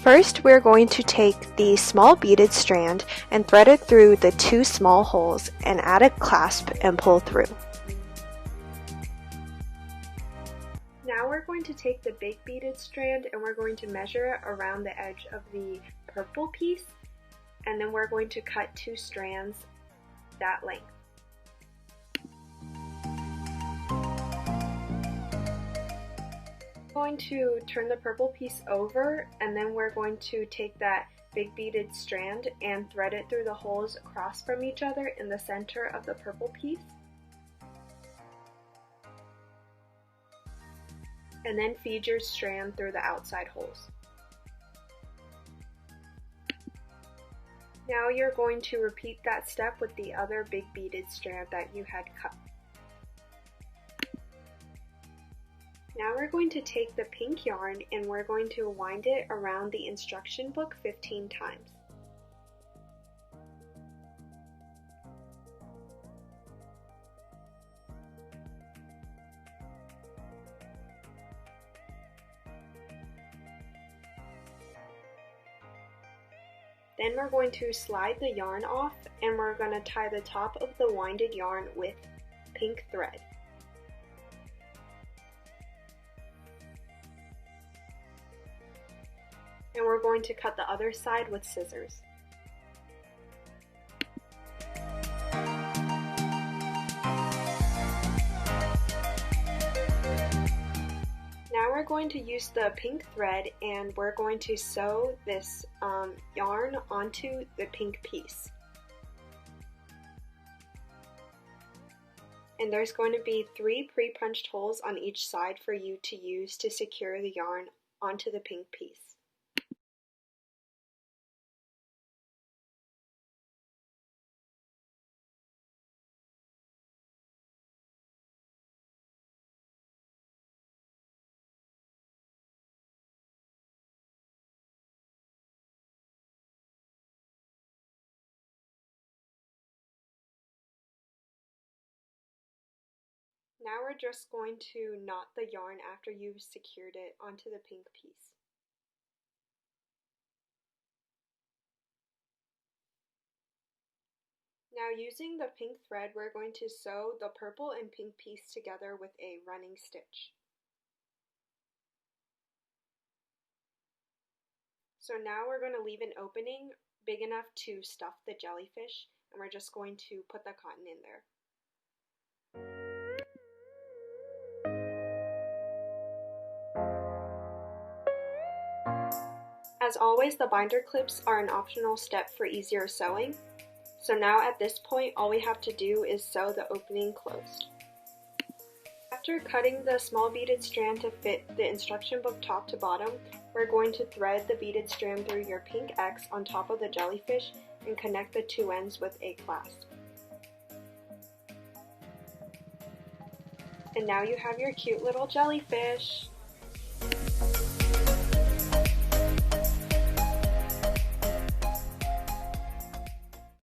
First, we're going to take the small beaded strand and thread it through the 2 small holes and add a clasp and pull through. Now we're going to take the big beaded strand and we're going to measure it around the edge of the purple piece, and then we're going to cut 2 strands that length. We're going to turn the purple piece over, and then we're going to take that big beaded strand and thread it through the holes across from each other in the center of the purple piece. And then feed your strand through the outside holes. Now you're going to repeat that step with the other big beaded strand that you had cut. Now we're going to take the pink yarn and we're going to wind it around the instruction book 15 times. Then we're going to slide the yarn off and we're going to tie the top of the winded yarn with pink thread. And we're going to cut the other side with scissors. Now we're going to use the pink thread and we're going to sew this yarn onto the pink piece. And there's going to be 3 pre-punched holes on each side for you to use to secure the yarn onto the pink piece. Now we're just going to knot the yarn after you've secured it onto the pink piece. Now using the pink thread, we're going to sew the purple and pink piece together with a running stitch. So now we're going to leave an opening big enough to stuff the jellyfish, and we're just going to put the cotton in there. As always, the binder clips are an optional step for easier sewing. So now at this point, all we have to do is sew the opening closed. After cutting the small beaded strand to fit the instruction book top to bottom, we're going to thread the beaded strand through your pink X on top of the jellyfish and connect the 2 ends with a clasp. And now you have your cute little jellyfish!